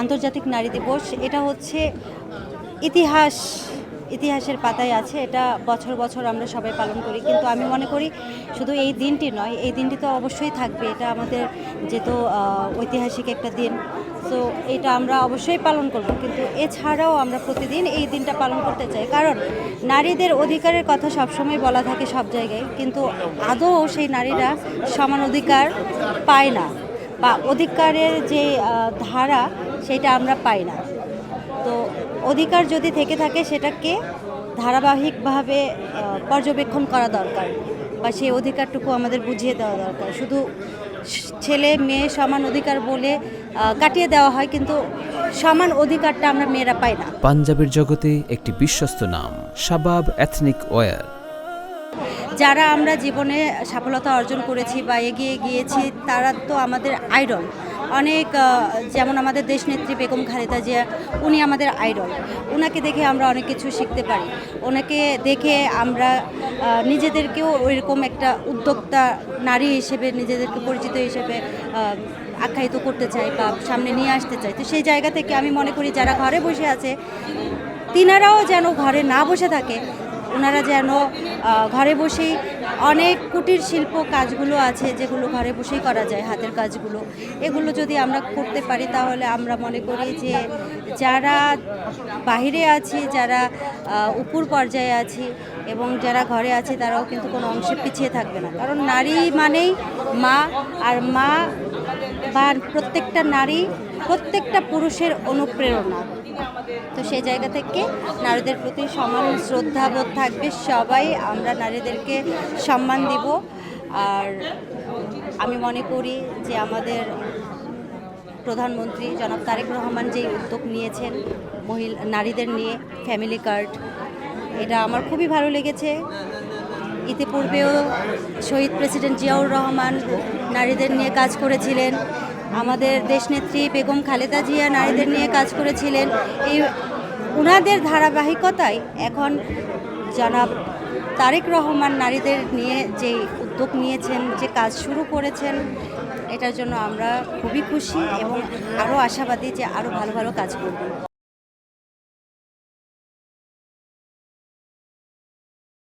আন্তর্জাতিক নারী দিবস এটা হচ্ছে ইতিহাসের পাতায় আছে। এটা বছর বছর আমরা সবাই পালন করি, কিন্তু আমি মনে করি শুধু এই দিনটি নয়, এই দিনটি তো অবশ্যই থাকবে। এটা আমাদের যেহেতু ঐতিহাসিক একটা দিন, তো এটা আমরা অবশ্যই পালন করব, কিন্তু এছাড়াও আমরা প্রতিদিন এই দিনটা পালন করতে চাই। কারণ নারীদের অধিকারের কথা সবসময় বলা থাকে সব জায়গায়, কিন্তু আদৌ সেই নারীরা সমান অধিকার পায় না, বা অধিকারের যে ধারা সেটা আমরা পাই না। তো অধিকার যদি থেকে থাকে সেটাকে ধারাবাহিকভাবে পর্যবেক্ষণ করা দরকার, বা সেই অধিকারটুকু আমাদের বুঝিয়ে দেওয়া দরকার। শুধু ছেলে মেয়ে সমান অধিকার বলে কাটিয়ে দেওয়া হয়, কিন্তু সমান অধিকারটা আমরা মেয়েরা পাই না। পাঞ্জাবের জগতে একটি বিশ্বস্ত নাম শাবাব এথনিক ওয়্যার। যারা আমরা জীবনে সফলতা অর্জন করেছি বা এগিয়ে গিয়েছি, তারা তো আমাদের আইডল। অনেক যেমন আমাদের দেশনেত্রী বেগম খালেদা জিয়া, উনি আমাদের আইডল। ওনাকে দেখে আমরা অনেক কিছু শিখতে পারি। ওনাকে দেখে আমরা নিজেদেরকেও ওইরকম একটা উদ্যোক্তা নারী হিসেবে, নিজেদেরকে পরিচিত হিসেবে আখ্যায়িত করতে চাই বা সামনে নিয়ে আসতে চাই। তো সেই জায়গা থেকে আমি মনে করি যারা ঘরে বসে আছে, তিনারাও যেন ঘরে না বসে থাকে, ওনারা যেন ঘরে বসেই অনেক কুটির শিল্প কাজগুলো আছে যেগুলো ঘরে বসেই করা যায়, হাতের কাজগুলো। এগুলো যদি আমরা করতে পারি, তাহলে আমরা মনে করি যে যারা বাহিরে আছি, যারা উপর পর্যায়ে আছি এবং যারা ঘরে আছি, তারাও কিন্তু কোনো অংশে পিছিয়ে থাকবে না। কারণ নারী মানেই মা, আর মা বা প্রত্যেকটা নারী প্রত্যেকটা পুরুষের অনুপ্রেরণা। তো সেই জায়গা থেকে নারীদের প্রতি সমান শ্রদ্ধাবোধ থাকবে। সবাই আমরা নারীদেরকে সম্মান দিব। আর আমি মনে করি যে আমাদের প্রধানমন্ত্রী জনাব তারেক রহমান যেই উদ্যোগ নিয়েছেন নারীদের নিয়ে, ফ্যামিলি কার্ড, এটা আমার খুবই ভালো লেগেছে। ইতিপূর্বেও শহীদ প্রেসিডেন্ট জিয়াউর রহমান নারীদের নিয়ে কাজ করেছিলেন, আমাদের দেশনেত্রী বেগম খালেদা জিয়া নারীদের নিয়ে কাজ করেছিলেন। এই ওনাদের ধারাবাহিকতায় এখন জনাব তারেক রহমান নারীদের নিয়ে যে উদ্যোগ নিয়েছেন, যে কাজ শুরু করেছেন, এটার জন্য আমরা খুবই খুশি এবং আরও আশাবাদী যে আরও ভালো ভালো কাজ করবেন।